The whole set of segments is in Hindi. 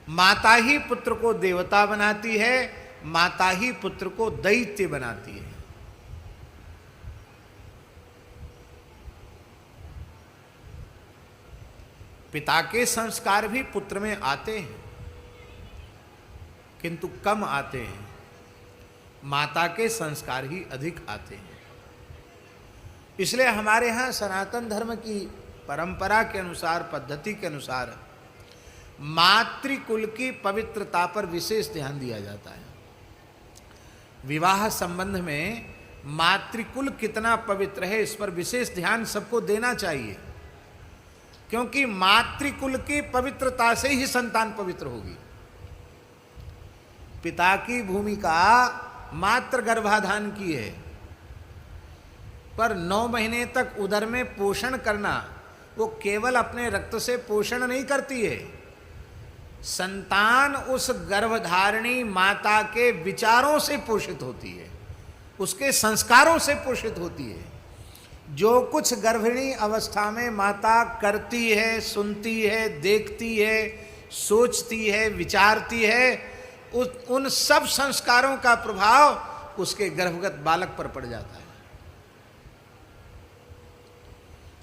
माता ही पुत्र को देवता बनाती है, माता ही पुत्र को दैत्य बनाती है। पिता के संस्कार भी पुत्र में आते हैं, किंतु कम आते हैं। माता के संस्कार ही अधिक आते हैं। इसलिए हमारे यहाँ सनातन धर्म की परंपरा के अनुसार, पद्धति के अनुसार मातृकुल की पवित्रता पर विशेष ध्यान दिया जाता है। विवाह संबंध में मातृकुल कितना पवित्र है, इस पर विशेष ध्यान सबको देना चाहिए, क्योंकि मातृकुल की पवित्रता से ही संतान पवित्र होगी। पिता की भूमिका मात्र गर्भाधान की है, पर 9 महीने तक उदर में पोषण करना वो केवल अपने रक्त से पोषण नहीं करती है। संतान उस गर्भधारिणी माता के विचारों से पोषित होती है, उसके संस्कारों से पोषित होती है। जो कुछ गर्भिणी अवस्था में माता करती है, सुनती है, देखती है, सोचती है, विचारती है, उन सब संस्कारों का प्रभाव उसके गर्भगत बालक पर पड़ जाता है।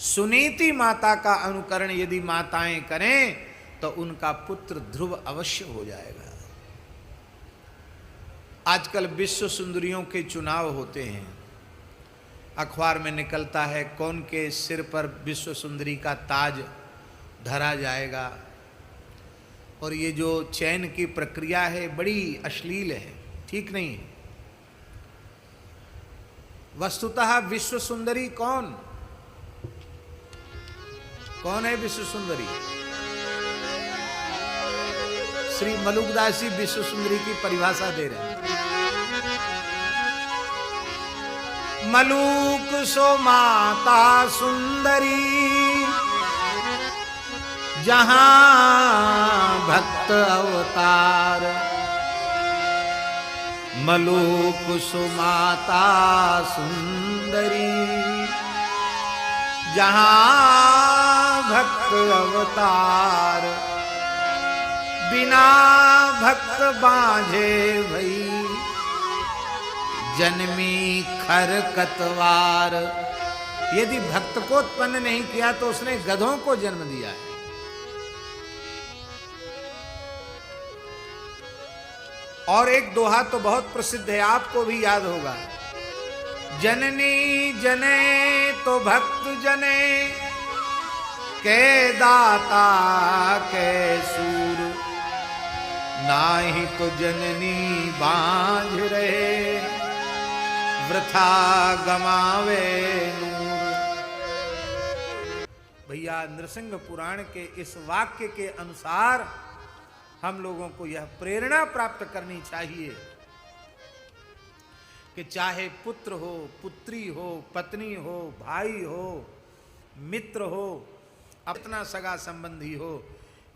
सुनीति माता का अनुकरण यदि माताएं करें तो उनका पुत्र ध्रुव अवश्य हो जाएगा। आजकल विश्व सुंदरियों के चुनाव होते हैं, अखबार में निकलता है कौन के सिर पर विश्व सुंदरी का ताज धरा जाएगा। और ये जो चयन की प्रक्रिया है बड़ी अश्लील है, ठीक नहीं है। वस्तुतः विश्व सुंदरी कौन है? विश्व सुंदरी श्री मलुकदास जी विश्व सुंदरी की परिभाषा दे रहे हैं। मलुक सो माता सुंदरी, जहां भक्त अवतार। मलुक सो माता सुंदरी, जहां भक्त अवतार। बिना भक्त बांझे भई, जन्मी खर कतवार। यदि भक्त को उत्पन्न नहीं किया तो उसने गधों को जन्म दिया है। और एक दोहा तो बहुत प्रसिद्ध है, आपको भी याद होगा। जननी जने तो भक्त जने, के दाता के सूर। नाही तो जननी बांझ रहे, वृथा गमावे नूर। भैया नृसिंह पुराण के इस वाक्य के अनुसार हम लोगों को यह प्रेरणा प्राप्त करनी चाहिए कि चाहे पुत्र हो, पुत्री हो, पत्नी हो, भाई हो, मित्र हो, अपना सगा संबंधी हो,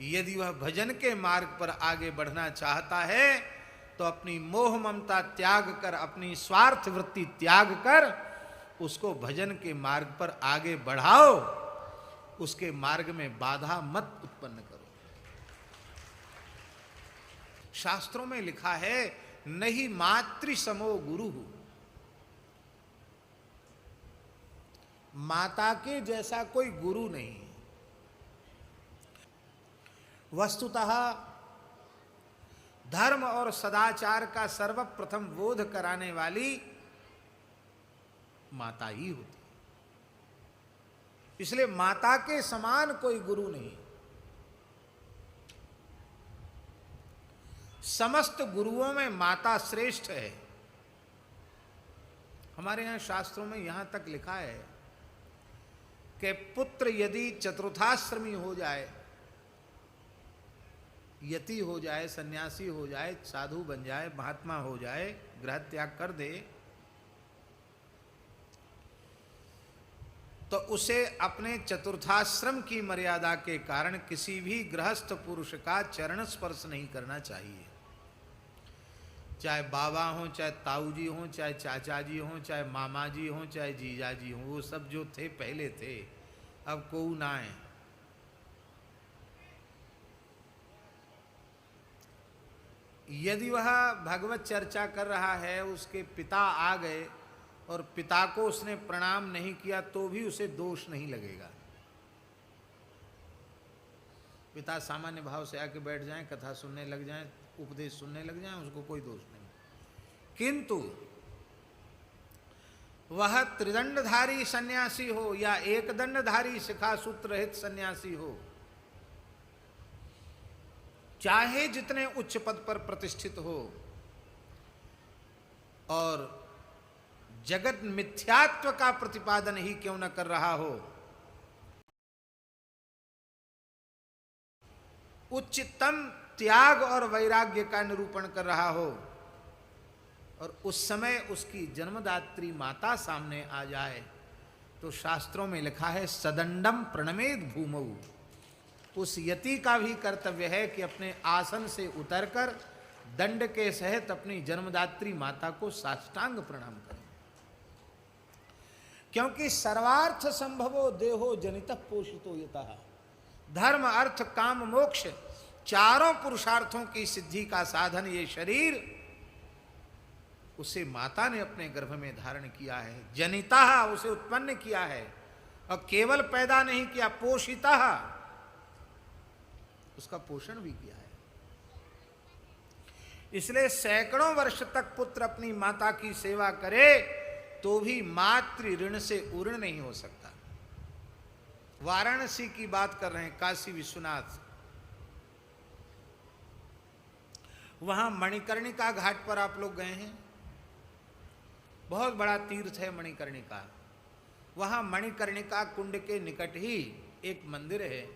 यदि वह भजन के मार्ग पर आगे बढ़ना चाहता है तो अपनी मोह ममता त्याग कर, अपनी स्वार्थ वृत्ति त्याग कर उसको भजन के मार्ग पर आगे बढ़ाओ। उसके मार्ग में बाधा मत उत्पन्न करो। शास्त्रों में लिखा है, नहीं मातृ समो गुरु। माता के जैसा कोई गुरु नहीं। वस्तुतः धर्म और सदाचार का सर्वप्रथम बोध कराने वाली माता ही होती। इसलिए माता के समान कोई गुरु नहीं। समस्त गुरुओं में माता श्रेष्ठ है। हमारे यहां शास्त्रों में यहां तक लिखा है कि पुत्र यदि चतुर्थाश्रमी हो जाए, यति हो जाए, सन्यासी हो जाए, साधु बन जाए, महात्मा हो जाए, गृह त्याग कर दे, तो उसे अपने चतुर्थाश्रम की मर्यादा के कारण किसी भी गृहस्थ पुरुष का चरण स्पर्श नहीं करना चाहिए। चाहे बाबा हो, चाहे ताऊ जी हो, चाहे चाचा जी हो, चाहे मामा जी हो, चाहे जीजा जी हो, वो सब जो थे पहले थे, अब कोई ना है। यदि वह भगवत चर्चा कर रहा है, उसके पिता आ गए और पिता को उसने प्रणाम नहीं किया तो भी उसे दोष नहीं लगेगा। पिता सामान्य भाव से आके बैठ जाएं, कथा सुनने लग जाएं, उपदेश सुनने लग जाएं, उसको कोई दोष नहीं। किंतु वह त्रिदंडधारी सन्यासी हो या एक दंडधारी शिखा सूत्र रहित सन्यासी हो, चाहे जितने उच्च पद पर प्रतिष्ठित हो और जगत मिथ्यात्व का प्रतिपादन ही क्यों न कर रहा हो, उच्चतम त्याग और वैराग्य का निरूपण कर रहा हो, और उस समय उसकी जन्मदात्री माता सामने आ जाए, तो शास्त्रों में लिखा है सदंडम प्रणमेद भूमऊ। उस यति का भी कर्तव्य है कि अपने आसन से उतरकर दंड के सहित अपनी जन्मदात्री माता को साष्टांग प्रणाम करें, क्योंकि सर्वार्थ संभवो देहो जनितः पोषितो यतः। धर्म अर्थ काम मोक्ष चारों पुरुषार्थों की सिद्धि का साधन ये शरीर, उसे माता ने अपने गर्भ में धारण किया है। जनिता उसे उत्पन्न किया है, और केवल पैदा नहीं किया, पोषिता उसका पोषण भी किया है। इसलिए सैकड़ों वर्ष तक पुत्र अपनी माता की सेवा करे तो भी मातृ ऋण से उऋण नहीं हो सकता। वाराणसी की बात कर रहे हैं, काशी विश्वनाथ, वहां मणिकर्णिका घाट पर आप लोग गए हैं, बहुत बड़ा तीर्थ है मणिकर्णिका। वहां मणिकर्णिका कुंड के निकट ही एक मंदिर है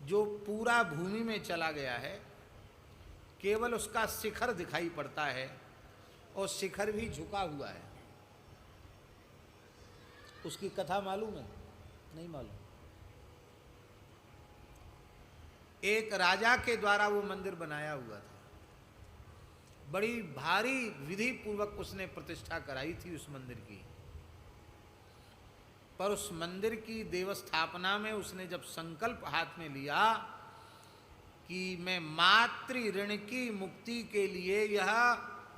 जो पूरा भूमि में चला गया है, केवल उसका शिखर दिखाई पड़ता है और शिखर भी झुका हुआ है। उसकी कथा मालूम है? नहीं मालूम। एक राजा के द्वारा वो मंदिर बनाया हुआ था, बड़ी भारी विधि पूर्वक उसने प्रतिष्ठा कराई थी उस मंदिर की। पर उस मंदिर की देवस्थापना में उसने जब संकल्प हाथ में लिया कि मैं मातृ ऋण की मुक्ति के लिए यह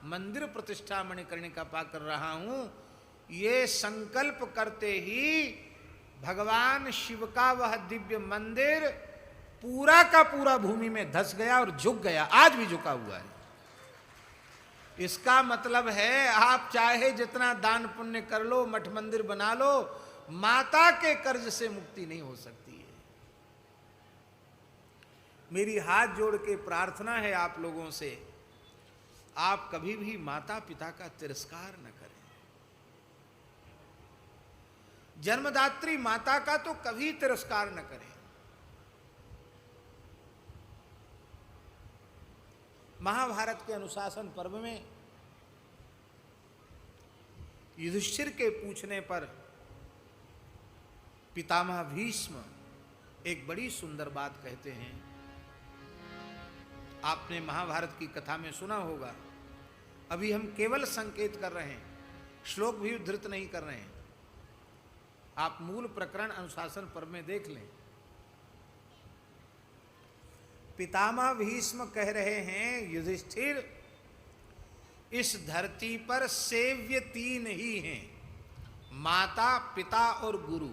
मंदिर प्रतिष्ठा मणिकर्णिका पा कर रहा हूं, ये संकल्प करते ही भगवान शिव का वह दिव्य मंदिर पूरा का पूरा भूमि में धंस गया और झुक गया, आज भी झुका हुआ है। इसका मतलब है आप चाहे जितना दान पुण्य कर लो, मठ मंदिर बना लो, माता के कर्ज से मुक्ति नहीं हो सकती है। मेरी हाथ जोड़ के प्रार्थना है आप लोगों से, आप कभी भी माता पिता का तिरस्कार न करें। जन्मदात्री माता का तो कभी तिरस्कार न करें। महाभारत के अनुशासन पर्व में युधिष्ठिर के पूछने पर पितामह भीष्म एक बड़ी सुंदर बात कहते हैं। आपने महाभारत की कथा में सुना होगा, अभी हम केवल संकेत कर रहे हैं, श्लोक भी उद्धृत नहीं कर रहे हैं। आप मूल प्रकरण अनुशासन पर्व में देख लें। पितामह भीष्म कह रहे हैं, युधिष्ठिर, इस धरती पर सेव्य तीन ही हैं, माता पिता और गुरु,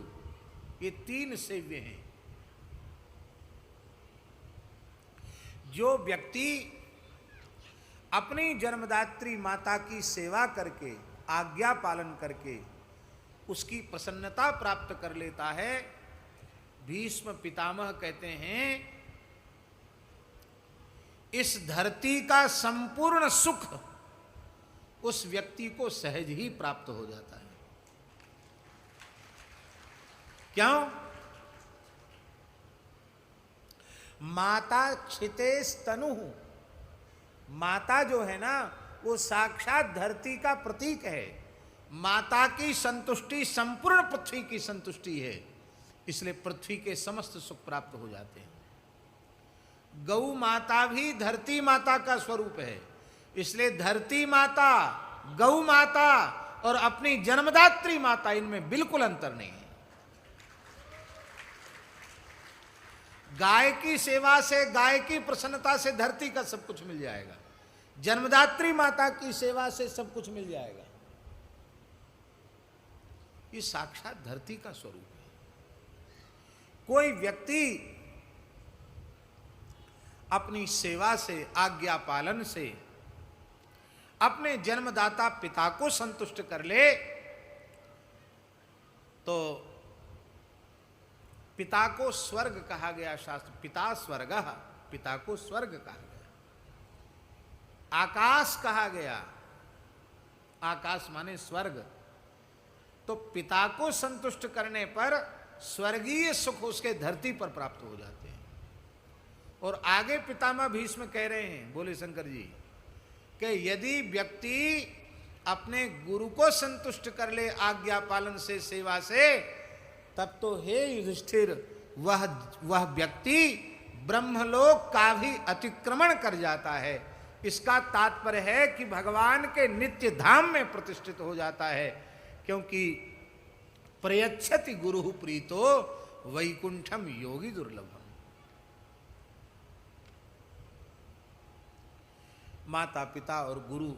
ये तीन सेव्य हैं। जो व्यक्ति अपनी जन्मदात्री माता की सेवा करके, आज्ञा पालन करके उसकी प्रसन्नता प्राप्त कर लेता है, भीष्म पितामह कहते हैं इस धरती का संपूर्ण सुख उस व्यक्ति को सहज ही प्राप्त हो जाता है। क्यों? माता क्षितेश तनु, माता जो है ना वो साक्षात धरती का प्रतीक है। माता की संतुष्टि संपूर्ण पृथ्वी की संतुष्टि है, इसलिए पृथ्वी के समस्त सुख प्राप्त हो जाते हैं। गौ माता भी धरती माता का स्वरूप है, इसलिए धरती माता, गौ माता और अपनी जन्मदात्री माता, इनमें बिल्कुल अंतर नहीं है। गाय की सेवा से, गाय की प्रसन्नता से धरती का सब कुछ मिल जाएगा। जन्मदात्री माता की सेवा से सब कुछ मिल जाएगा। ये साक्षात धरती का स्वरूप है। कोई व्यक्ति अपनी सेवा से, आज्ञा पालन से अपने जन्मदाता पिता को संतुष्ट कर ले तो पिता को स्वर्ग कहा गया। शास्त्र पिता स्वर्गः, पिता को स्वर्ग कहा गया। आकाश कहा गया, आकाश माने स्वर्ग। तो पिता को संतुष्ट करने पर स्वर्गीय सुख उसके धरती पर प्राप्त हो जाते हैं। और आगे पितामह भीष्म कह रहे हैं, बोले शंकर जी, कि यदि व्यक्ति अपने गुरु को संतुष्ट कर ले आज्ञा पालन से, सेवा से, तब तो हे युधिष्ठिर वह व्यक्ति ब्रह्मलोक का भी अतिक्रमण कर जाता है। इसका तात्पर्य है कि भगवान के नित्य धाम में प्रतिष्ठित हो जाता है, क्योंकि प्रयच्छति गुरु प्रीतो वैकुंठम योगी दुर्लभम। माता पिता और गुरु,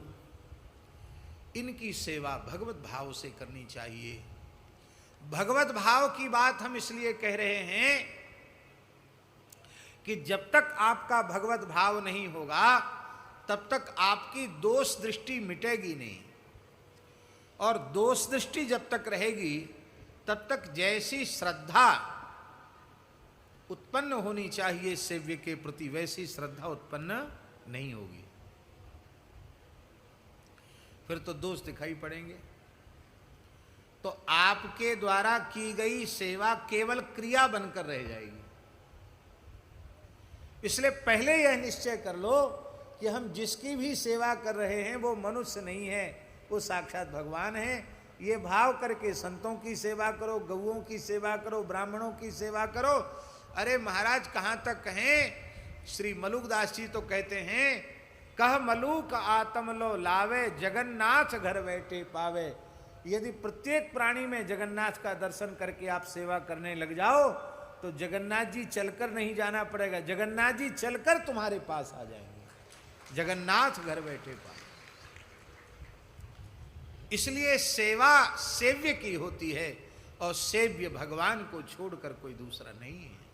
इनकी सेवा भगवत भाव से करनी चाहिए। भगवत भाव की बात हम इसलिए कह रहे हैं कि जब तक आपका भगवत भाव नहीं होगा तब तक आपकी दोष दृष्टि मिटेगी नहीं। और दोष दृष्टि जब तक रहेगी तब तक जैसी श्रद्धा उत्पन्न होनी चाहिए सेव्य के प्रति, वैसी श्रद्धा उत्पन्न नहीं होगी। फिर तो दोष दिखाई पड़ेंगे। तो आपके द्वारा की गई सेवा केवल क्रिया बनकर रह जाएगी। इसलिए पहले यह निश्चय कर लो कि हम जिसकी भी सेवा कर रहे हैं वो मनुष्य नहीं है, वो साक्षात भगवान है। ये भाव करके संतों की सेवा करो, गौओं की सेवा करो, ब्राह्मणों की सेवा करो। अरे महाराज कहाँ तक कहें, श्री मलुकदास जी तो कहते हैं, कह मलुक आत्म लो लावे, जगन्नाथ घर बैठे पावे। यदि प्रत्येक प्राणी में जगन्नाथ का दर्शन करके आप सेवा करने लग जाओ तो जगन्नाथ जी चलकर नहीं जाना पड़ेगा, जगन्नाथ जी चलकर तुम्हारे पास आ जाएंगे। जगन्नाथ घर बैठे पावे। इसलिए सेवा सेव्य की होती है और सेव्य भगवान को छोड़कर कोई दूसरा नहीं है।